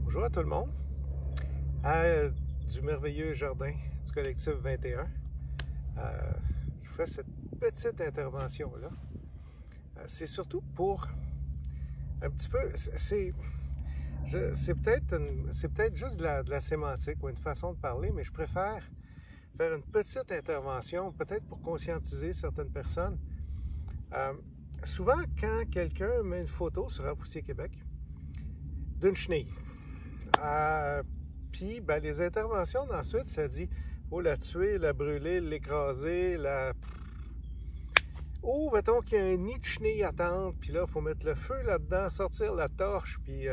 Bonjour à tout le monde, du merveilleux jardin du collectif 21. Je fais cette petite intervention-là. C'est surtout pour un petit peu, c'est peut-être juste de la sémantique ou une façon de parler, mais je préfère faire une petite intervention, peut-être pour conscientiser certaines personnes. Souvent, quand quelqu'un met une photo sur Arc-Fruitier Québec d'une chenille, puis ben, les interventions d'ensuite, ça dit faut la tuer, la brûler, l'écraser, ou mettons qu'il y a un nid de chenille à tendre, puis là, il faut mettre le feu là-dedans, sortir la torche, puis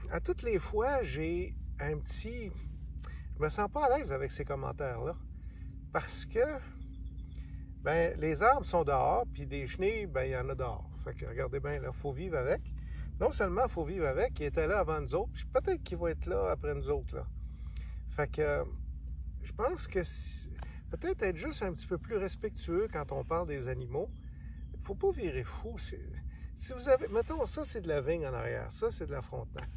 à toutes les fois, j'ai un petit... Je me sens pas à l'aise avec ces commentaires-là, parce que ben, les arbres sont dehors, puis des chenilles, ben, il y en a dehors. Fait que regardez bien, là, il faut vivre avec. Non seulement il faut vivre avec, il était là avant nous autres, puis peut-être qu'il va être là après nous autres, là. Fait que je pense que peut-être être juste un petit peu plus respectueux quand on parle des animaux. Il ne faut pas virer fou. Si vous avez, mettons, ça c'est de la vigne en arrière, ça c'est de la frontenac.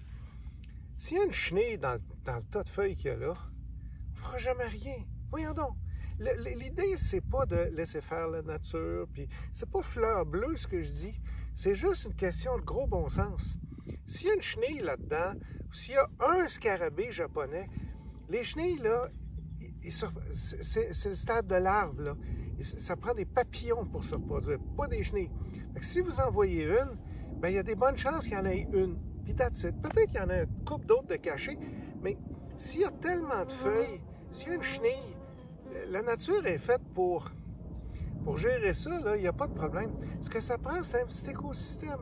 S'il y a une chenille dans le tas de feuilles qu'il y a là, on ne fera jamais rien. Voyons donc. L'idée, c'est pas de laisser faire la nature, puis c'est pas fleur bleue ce que je dis. C'est juste une question de gros bon sens. S'il y a une chenille là-dedans, ou s'il y a un scarabée japonais, les chenilles, là, c'est le stade de larve, là. Ça prend des papillons pour se reproduire, pas des chenilles. Fait que si vous en voyez une, bien, il y a des bonnes chances qu'il y en ait une. Puis that's it. Peut-être qu'il y en a une couple d'autres de cachées, mais s'il y a tellement de feuilles, s'il y a une chenille, la nature est faite pour gérer ça, là, il n'y a pas de problème. Ce que ça prend, c'est un petit écosystème.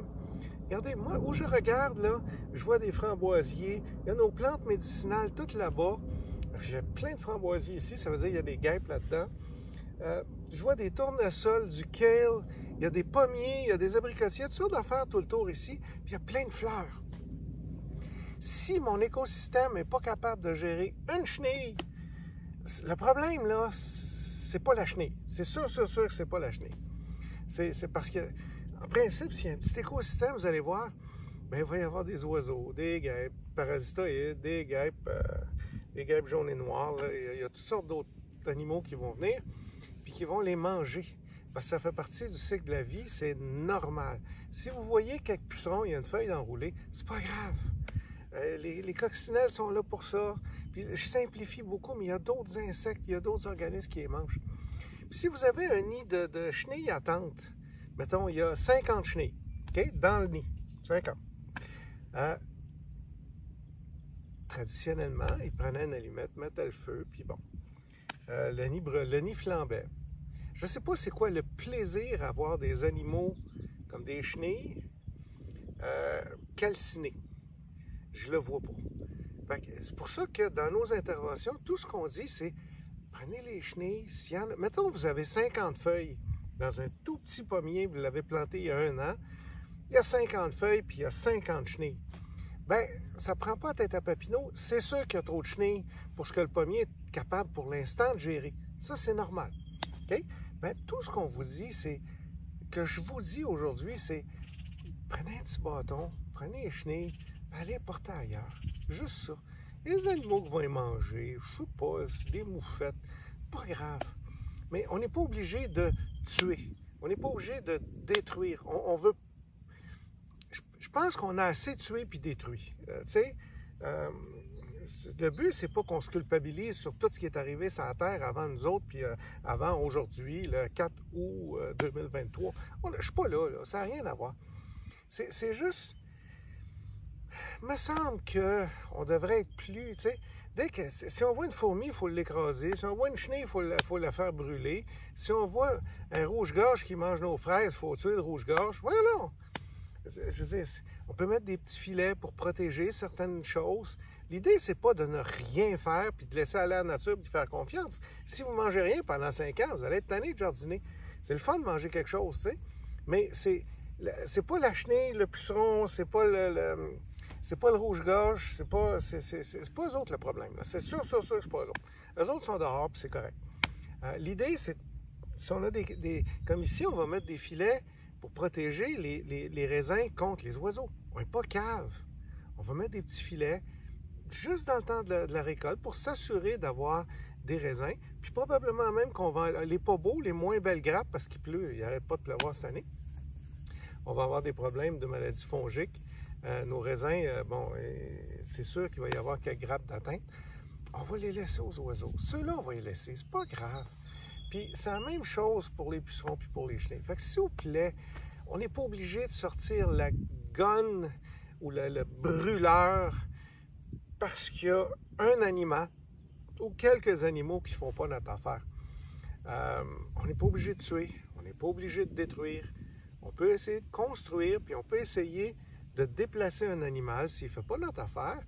Regardez, moi, où je regarde, là, je vois des framboisiers, il y a nos plantes médicinales toutes là-bas. J'ai plein de framboisiers ici, ça veut dire qu'il y a des guêpes là-dedans. Je vois des tournesols, du kale, il y a des pommiers, il y a des abricotiers, il y a toutes sortes d'affaires tout le tour ici, puis il y a plein de fleurs. Si mon écosystème n'est pas capable de gérer une chenille, le problème, là, c'est pas la chenille. C'est sûr que c'est pas la chenille. C'est parce que, en principe, s'il y a un petit écosystème, vous allez voir, bien, il va y avoir des oiseaux, des guêpes parasitoïdes, des guêpes jaunes et noires. Là. Il y a toutes sortes d'autres animaux qui vont venir, puis qui vont les manger. Parce que ça fait partie du cycle de la vie, c'est normal. Si vous voyez quelques pucerons, il y a une feuille d'enroulé, c'est pas grave. Les coccinelles sont là pour ça. Puis je simplifie beaucoup, mais il y a d'autres insectes, il y a d'autres organismes qui les mangent. Puis si vous avez un nid de chenilles à tente, mettons, il y a 50 chenilles, OK, dans le nid, 50. Traditionnellement, ils prenaient une allumette, mettaient le feu, puis bon, le nid flambait. Je ne sais pas c'est quoi le plaisir à voir des animaux comme des chenilles calcinés. Je le vois pas. C'est pour ça que dans nos interventions, tout ce qu'on dit, c'est prenez les chenilles. Mettons, vous avez 50 feuilles dans un tout petit pommier, vous l'avez planté il y a 1 an. Il y a 50 feuilles, puis il y a 50 chenilles. Bien, ça ne prend pas tête à Papineau. C'est sûr qu'il y a trop de chenilles pour ce que le pommier est capable pour l'instant de gérer. Ça, c'est normal. OK? Bien, tout ce qu'on vous dit, c'est que je vous dis aujourd'hui, c'est prenez un petit bâton, prenez les chenilles, allez porter ailleurs. Juste ça. Les animaux qui vont les manger, je sais pas, des moufettes, pas grave. Mais on n'est pas obligé de tuer. On n'est pas obligé de détruire. On veut... Je pense qu'on a assez tué puis détruit. Tu sais, le but, c'est pas qu'on se culpabilise sur tout ce qui est arrivé sur la Terre avant nous autres, puis avant aujourd'hui, le 4 août 2023. Je suis pas là, ça n'a rien à voir. C'est juste... Il me semble qu'on devrait être plus, tu sais, si on voit une fourmi, il faut l'écraser. Si on voit une chenille, il faut la faire brûler. Si on voit un rouge-gorge qui mange nos fraises, il faut tuer le rouge-gorge. Voilà, non. Je veux dire, on peut mettre des petits filets pour protéger certaines choses. L'idée, c'est pas de ne rien faire puis de laisser aller à la nature et de faire confiance. Si vous ne mangez rien pendant 5 ans, vous allez être tanné de jardiner. C'est le fun de manger quelque chose, tu sais. Mais c'est pas la chenille, le puceron, c'est pas c'est pas le rouge-gorge, c'est pas eux autres le problème. C'est sûr que c'est pas eux autres. Eux autres sont dehors, puis c'est correct. L'idée, c'est, si on a comme ici, on va mettre des filets pour protéger les raisins contre les oiseaux. On n'est pas cave. On va mettre des petits filets juste dans le temps de la récolte pour s'assurer d'avoir des raisins. Puis probablement même qu'on va les pas beaux, les moins belles grappes, parce qu'il pleut, il n'arrête pas de pleuvoir cette année. On va avoir des problèmes de maladies fongiques. Nos raisins, bon, c'est sûr qu'il va y avoir quelques grappes d'atteinte. On va les laisser aux oiseaux. Ceux-là, on va les laisser. C'est pas grave. Puis c'est la même chose pour les pucerons puis pour les chenilles. Fait que s'il vous plaît, on n'est pas obligé de sortir la gonne ou le brûleur parce qu'il y a un animal ou quelques animaux qui ne font pas notre affaire. On n'est pas obligé de tuer, on n'est pas obligé de détruire. On peut essayer de construire, puis on peut essayer de déplacer un animal s'il ne fait pas notre affaire.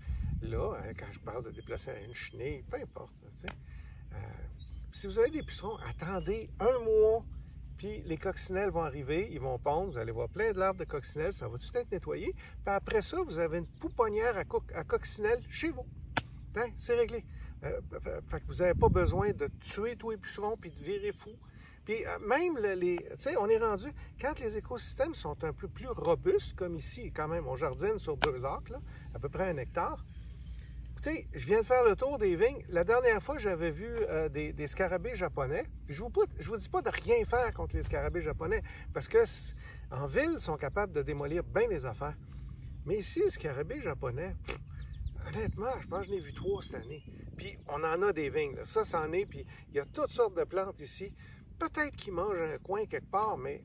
Là, quand je parle de déplacer une chenille, peu importe. Si vous avez des pucerons, attendez un mois, puis les coccinelles vont arriver, ils vont pondre, vous allez voir plein de larves de coccinelles, ça va tout être nettoyé. Puis après ça, vous avez une pouponnière à coccinelles chez vous. Hein? C'est réglé. Fait que vous n'avez pas besoin de tuer tous les pucerons puis de virer fou. Puis même tu sais, on est rendu, quand les écosystèmes sont un peu plus robustes, comme ici, quand même, on jardine sur 2 acres, là, à peu près 1 hectare. Écoutez, je viens de faire le tour des vignes. La dernière fois, j'avais vu des scarabées japonais. Je vous dis pas de rien faire contre les scarabées japonais, parce que en ville, ils sont capables de démolir bien des affaires. Mais ici, les scarabées japonais, honnêtement, je pense que je n'ai vu 3 cette année. Puis on en a des vignes, là. Ça, c'en est, puis il y a toutes sortes de plantes ici. Peut-être qu'ils mangent un coin quelque part, mais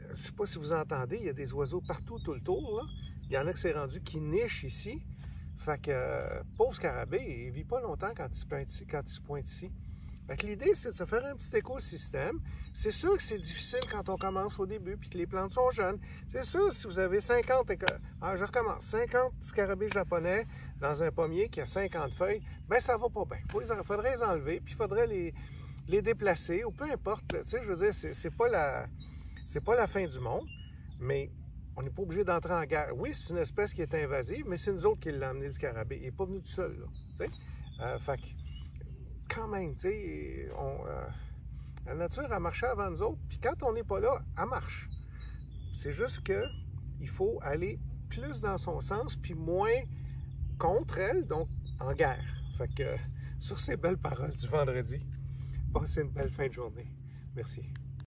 je ne sais pas si vous entendez, il y a des oiseaux partout, tout le tour, là. Il y en a qui s'est rendu qui nichent ici. Fait que, pauvre scarabée, il ne vit pas longtemps quand il se pointe ici. Fait que l'idée, c'est de se faire un petit écosystème. C'est sûr que c'est difficile quand on commence au début, puis que les plantes sont jeunes. C'est sûr, si vous avez 50, je recommence, 50 scarabées japonais dans un pommier qui a 50 feuilles, bien, ça va pas bien. Il faudrait les enlever, puis il faudrait les déplacer, ou peu importe. Tu sais, je veux dire, c'est pas la fin du monde, mais on n'est pas obligé d'entrer en guerre. Oui, c'est une espèce qui est invasive, mais c'est nous autres qui l'avons amené, le scarabée. Il n'est pas venu tout seul, là. Tu sais? Fait que, quand même, tu sais, la nature a marché avant nous autres, puis quand on n'est pas là, elle marche. C'est juste qu'il faut aller plus dans son sens, puis moins contre elle, donc en guerre. Fait que, sur ces belles paroles du vendredi, passez une belle fin de journée. Merci.